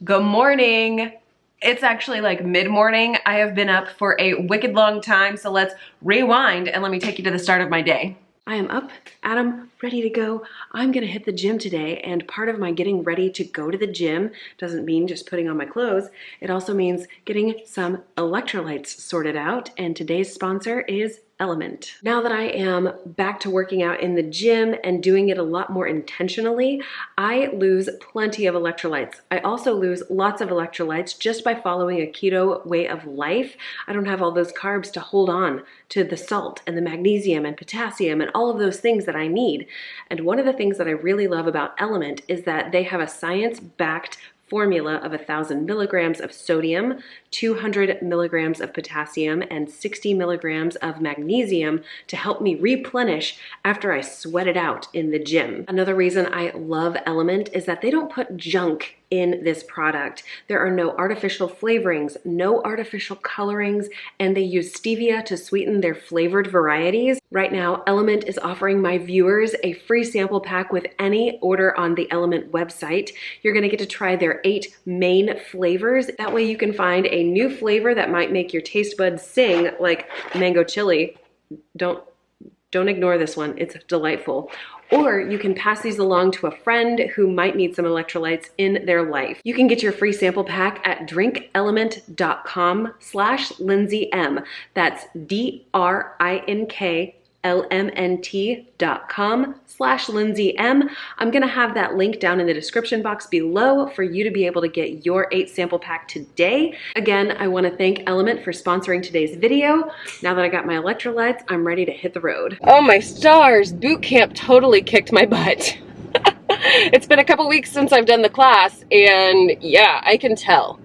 Good morning. It's actually like mid-morning. I have been up for a wicked long time, so let's rewind and let me take you to the start of my day. I am up, Adam, ready to go. I'm gonna hit the gym today, and part of my getting ready to go to the gym doesn't mean just putting on my clothes. It also means getting some electrolytes sorted out, and today's sponsor is Element. Now that I am back to working out in the gym and doing it a lot more intentionally, I lose plenty of electrolytes. I also lose lots of electrolytes just by following a keto way of life. I don't have all those carbs to hold on to the salt and the magnesium and potassium and all of those things that I need. And one of the things that I really love about Element is that they have a science-backed formula of 1,000 milligrams of sodium, 200 milligrams of potassium, and 60 milligrams of magnesium to help me replenish after I sweat it out in the gym. Another reason I love Element is that they don't put junk in this product. There are no artificial flavorings, no artificial colorings, and they use stevia to sweeten their flavored varieties. Right now, Element is offering my viewers a free sample pack with any order on the Element website. You're gonna get to try their 8 main flavors. That way you can find a new flavor that might make your taste buds sing, like mango chili. Don't ignore this one, it's delightful. Or you can pass these along to a friend who might need some electrolytes in their life. You can get your free sample pack at drinkelement.com/LindseyM. That's DRINKLMNT.com/LindseyM. I'm gonna have that link down in the description box below for you to be able to get your 8 sample pack today. Again, I wanna thank Element for sponsoring today's video. Now that I got my electrolytes, I'm ready to hit the road. Oh my stars, boot camp totally kicked my butt. It's been a couple weeks since I've done the class, and yeah, I can tell.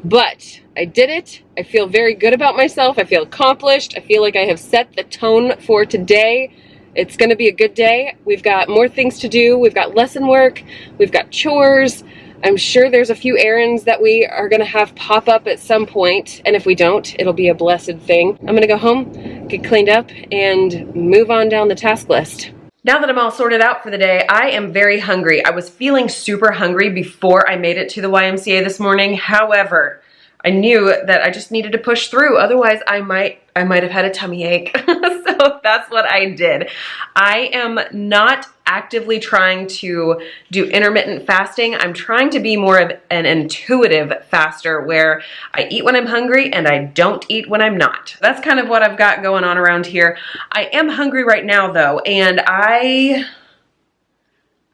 But I did it. I feel very good about myself. I feel accomplished. I feel like I have set the tone for today. It's gonna be a good day. We've got more things to do. We've got lesson work. We've got chores. I'm sure there's a few errands that we are gonna have pop up at some point. And if we don't, it'll be a blessed thing. I'm gonna go home, get cleaned up, and move on down the task list. Now that I'm all sorted out for the day, I am very hungry. I was feeling super hungry before I made it to the YMCA this morning. However, I knew that I just needed to push through. Otherwise, I might have had a tummy ache. So that's what I did. I am not actively trying to do intermittent fasting. I'm trying to be more of an intuitive faster where I eat when I'm hungry and I don't eat when I'm not. That's kind of what I've got going on around here. I am hungry right now though, and I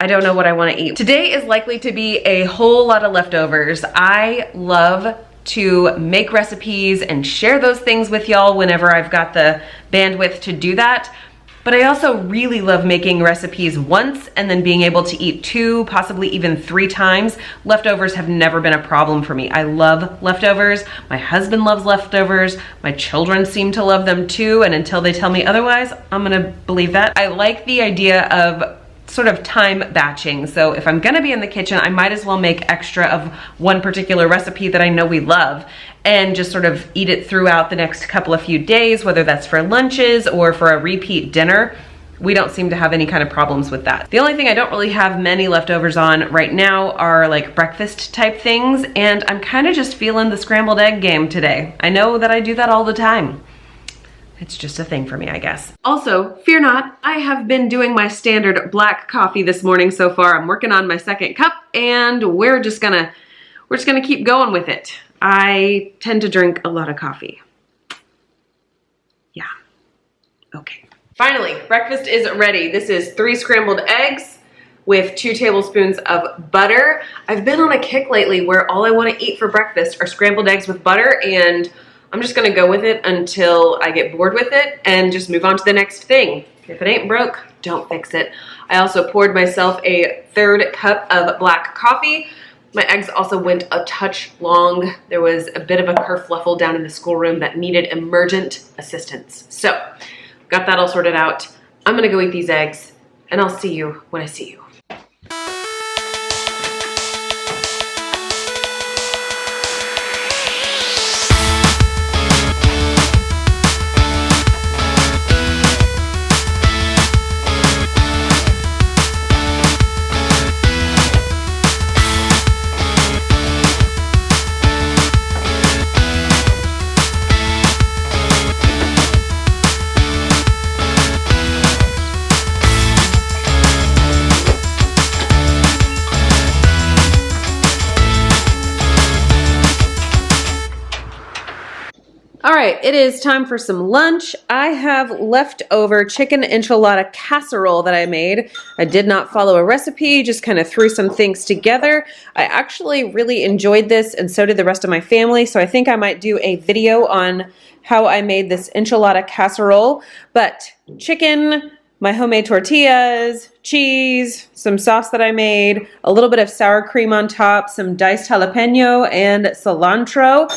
don't know what I want to eat. Today is likely to be a whole lot of leftovers. I love to make recipes and share those things with y'all whenever I've got the bandwidth to do that. But I also really love making recipes once and then being able to eat 2, possibly even 3 times. Leftovers have never been a problem for me. I love leftovers. My husband loves leftovers. My children seem to love them too. And until they tell me otherwise, I'm gonna believe that. I like the idea of sort of time batching. So if I'm gonna be in the kitchen, I might as well make extra of one particular recipe that I know we love and just sort of eat it throughout the next couple of few days, whether that's for lunches or for a repeat dinner. We don't seem to have any kind of problems with that. The only thing I don't really have many leftovers on right now are like breakfast type things, and I'm kind of just feeling the scrambled egg game today. I know that I do that all the time. It's just a thing for me, I guess. Also, fear not, I have been doing my standard black coffee this morning so far. I'm working on my 2nd cup, and we're just gonna keep going with it. I tend to drink a lot of coffee. Yeah, okay. Finally, breakfast is ready. This is 3 scrambled eggs with 2 tablespoons of butter. I've been on a kick lately where all I wanna eat for breakfast are scrambled eggs with butter, and I'm just gonna go with it until I get bored with it and just move on to the next thing. If it ain't broke, don't fix it. I also poured myself a 3rd cup of black coffee. My eggs also went a touch long. There was a bit of a kerfluffle down in the schoolroom that needed emergent assistance. So, got that all sorted out. I'm gonna go eat these eggs, and I'll see you when I see you. right, it is time for some lunch. I have leftover chicken enchilada casserole that I made. I did not follow a recipe, just kind of threw some things together. I actually really enjoyed this, and so did the rest of my family, so I think I might do a video on how I made this enchilada casserole. But chicken, my homemade tortillas, cheese, some sauce that I made, a little bit of sour cream on top, some diced jalapeno, and cilantro.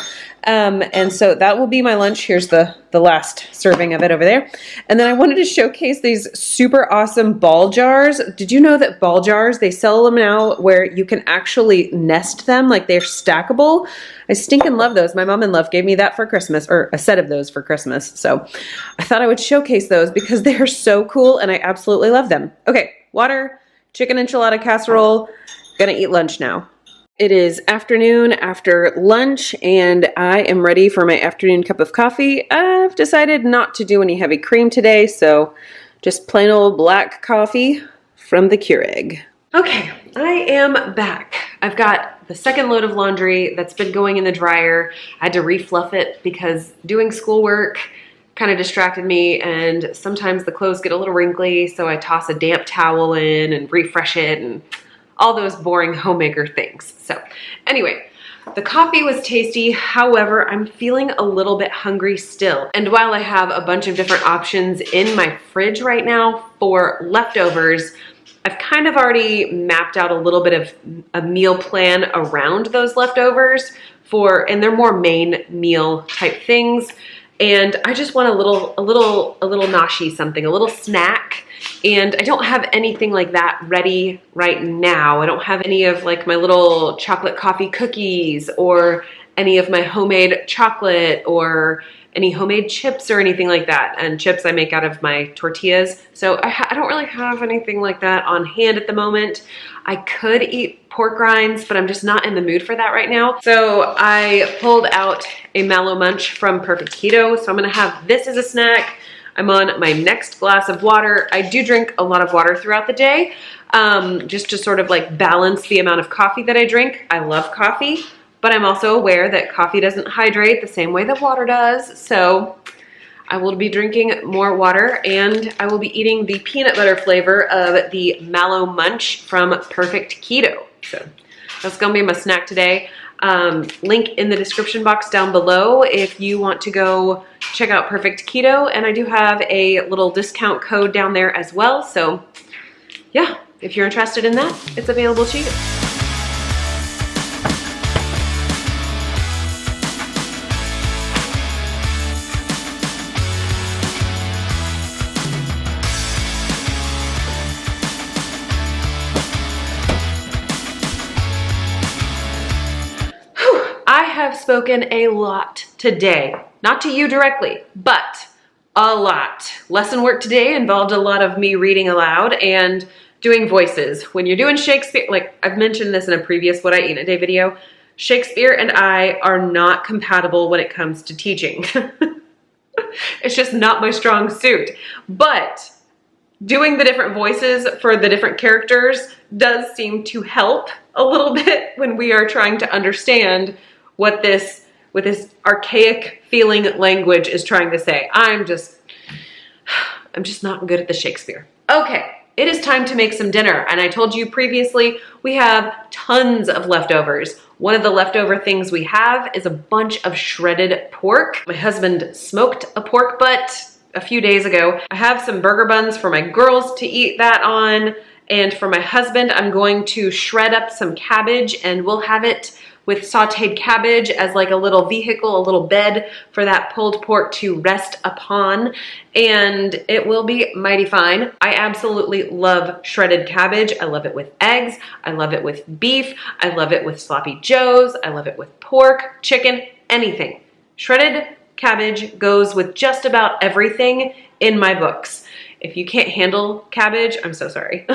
And so that will be my lunch. Here's the last serving of it over there. And then I wanted to showcase these super awesome ball jars. Did you know that ball jars, they sell them now where you can actually nest them, like they're stackable? I stinking love those. My mom-in-law gave me that for Christmas, or a set of those for Christmas. So I thought I would showcase those because they're so cool and I absolutely love them. Okay, water, chicken enchilada casserole, gonna eat lunch now. It is afternoon after lunch and I am ready for my afternoon cup of coffee. I've decided not to do any heavy cream today, so just plain old black coffee from the Keurig. Okay, I am back. I've got the second load of laundry that's been going in the dryer. I had to refluff it because doing schoolwork kind of distracted me, and sometimes the clothes get a little wrinkly, so I toss a damp towel in and refresh it and all those boring homemaker things. So anyway, the coffee was tasty. However, I'm feeling a little bit hungry still. And while I have a bunch of different options in my fridge right now for leftovers, I've kind of already mapped out a little bit of a meal plan around those leftovers and they're more main meal type things. And I just want a little noshy something, a little snack. And I don't have anything like that ready right now. I don't have any of like my little chocolate coffee cookies or any of my homemade chocolate or any homemade chips or anything like that. And chips I make out of my tortillas. So I don't really have anything like that on hand at the moment. I could eat pork rinds, but I'm just not in the mood for that right now. So I pulled out a Mallow Munch from Perfect Keto. So I'm gonna have this as a snack. I'm on my next glass of water. I do drink a lot of water throughout the day, just to sort of like balance the amount of coffee that I drink. I love coffee, but I'm also aware that coffee doesn't hydrate the same way that water does. So I will be drinking more water, and I will be eating the peanut butter flavor of the Mallow Munch from Perfect Keto. So that's gonna be my snack today. Link in the description box down below if you want to go check out Perfect Keto, and I do have a little discount code down there as well. So yeah, if you're interested in that, it's available to you. I have spoken a lot today, not to you directly, but a lot. Lesson work today involved a lot of me reading aloud and doing voices. When you're doing Shakespeare, like I've mentioned this in a previous What I Eat in a Day video, Shakespeare and I are not compatible when it comes to teaching. It's just not my strong suit. But doing the different voices for the different characters does seem to help a little bit when we are trying to understand what this archaic feeling language is trying to say. I'm just not good at the Shakespeare. Okay, it is time to make some dinner. And I told you previously, we have tons of leftovers. One of the leftover things we have is a bunch of shredded pork. My husband smoked a pork butt a few days ago. I have some burger buns for my girls to eat that on. And for my husband, I'm going to shred up some cabbage, and we'll have it with sauteed cabbage as like a little vehicle, a little bed for that pulled pork to rest upon, and it will be mighty fine. I absolutely love shredded cabbage. I love it with eggs. I love it with beef. I love it with sloppy joes. I love it with pork, chicken, anything. Shredded cabbage goes with just about everything in my books. If you can't handle cabbage, I'm so sorry.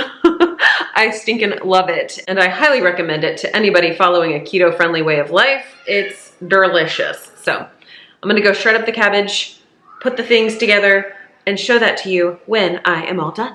I stinking love it, and I highly recommend it to anybody following a keto-friendly way of life. It's delicious. So I'm gonna go shred up the cabbage, put the things together, and show that to you when I am all done.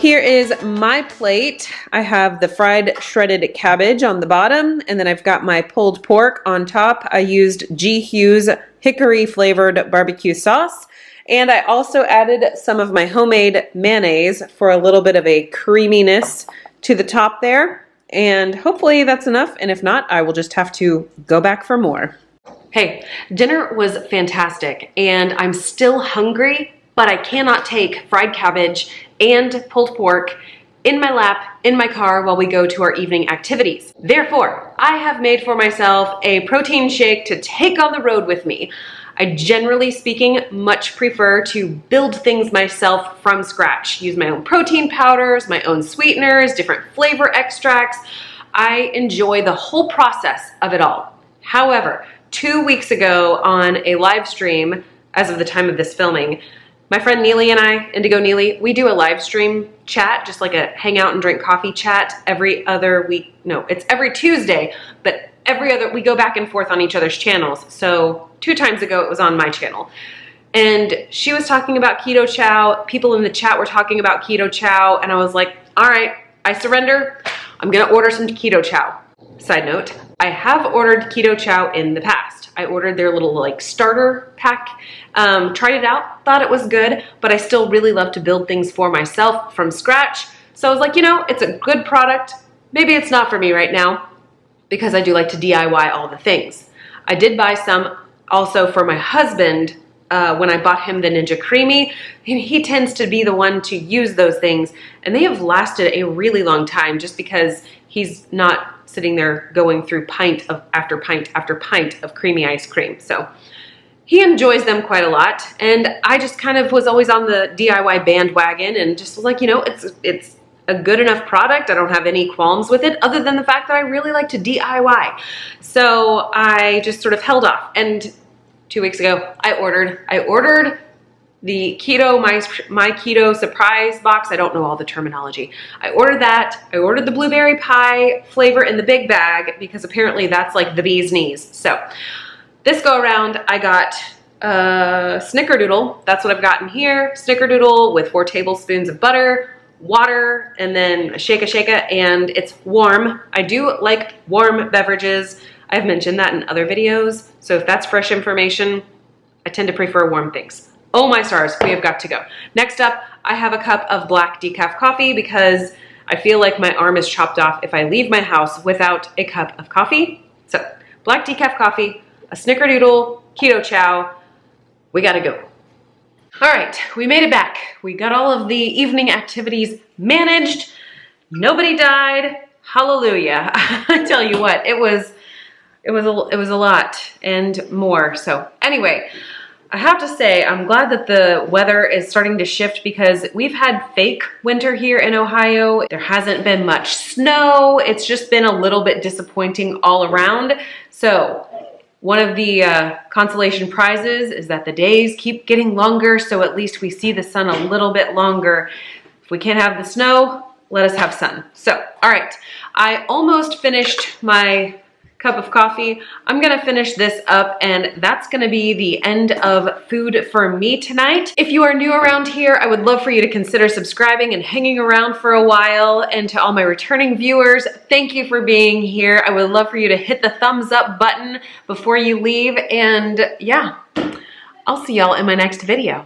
Here is my plate. I have the fried shredded cabbage on the bottom, and then I've got my pulled pork on top. I used G. Hughes hickory flavored barbecue sauce, and I also added some of my homemade mayonnaise for a little bit of a creaminess to the top there. And hopefully that's enough, and if not, I will just have to go back for more. Hey, dinner was fantastic, and I'm still hungry, but I cannot take fried cabbage and pulled pork in my lap, in my car while we go to our evening activities. Therefore, I have made for myself a protein shake to take on the road with me. I generally speaking much prefer to build things myself from scratch. Use my own protein powders, my own sweeteners, different flavor extracts. I enjoy the whole process of it all. However, 2 weeks ago on a live stream, as of the time of this filming, my friend Neely and I, Indigo Neely, we do a live stream chat, just like a hang out and drink coffee chat every other week. No, it's every Tuesday, but we go back and forth on each other's channels. So 2 times ago, it was on my channel. And she was talking about keto chow. People in the chat were talking about keto chow. And I was like, all right, I surrender. I'm going to order some keto chow. Side note, I have ordered keto chow in the past. I ordered their little like starter pack, tried it out, thought it was good, but I still really love to build things for myself from scratch. So I was like, you know, it's a good product. Maybe it's not for me right now because I do like to DIY all the things. I did buy some also for my husband when I bought him the Ninja Creamy. He tends to be the one to use those things, and they have lasted a really long time just because he's not sitting there going through pint after pint after pint of creamy ice cream. So he enjoys them quite a lot, and I just kind of was always on the DIY bandwagon and just was like, you know, it's a good enough product. I don't have any qualms with it other than the fact that I really like to DIY. So I just sort of held off, and 2 weeks ago I ordered the keto, my keto surprise box. I don't know all the terminology. I ordered that. I ordered the blueberry pie flavor in the big bag because apparently that's like the bee's knees. So this go around, I got snickerdoodle. That's what I've gotten here. Snickerdoodle with 4 tablespoons of butter, water, and then a shake-a, and it's warm. I do like warm beverages. I've mentioned that in other videos. So if that's fresh information, I tend to prefer warm things. Oh my stars, we have got to go. Next up, I have a cup of black decaf coffee because I feel like my arm is chopped off if I leave my house without a cup of coffee. So black decaf coffee, a snickerdoodle, keto chow, we gotta go. All right, we made it back. We got all of the evening activities managed. Nobody died, hallelujah. I tell you what, it was a lot and more. So anyway, I have to say, I'm glad that the weather is starting to shift because we've had fake winter here in Ohio. There hasn't been much snow. It's just been a little bit disappointing all around. So one of the consolation prizes is that the days keep getting longer, so at least we see the sun a little bit longer. If we can't have the snow, let us have sun. So, all right, I almost finished my cup of coffee. I'm gonna finish this up, and that's gonna be the end of food for me tonight. If you are new around here, I would love for you to consider subscribing and hanging around for a while. And to all my returning viewers, thank you for being here. I would love for you to hit the thumbs up button before you leave. And yeah, I'll see y'all in my next video.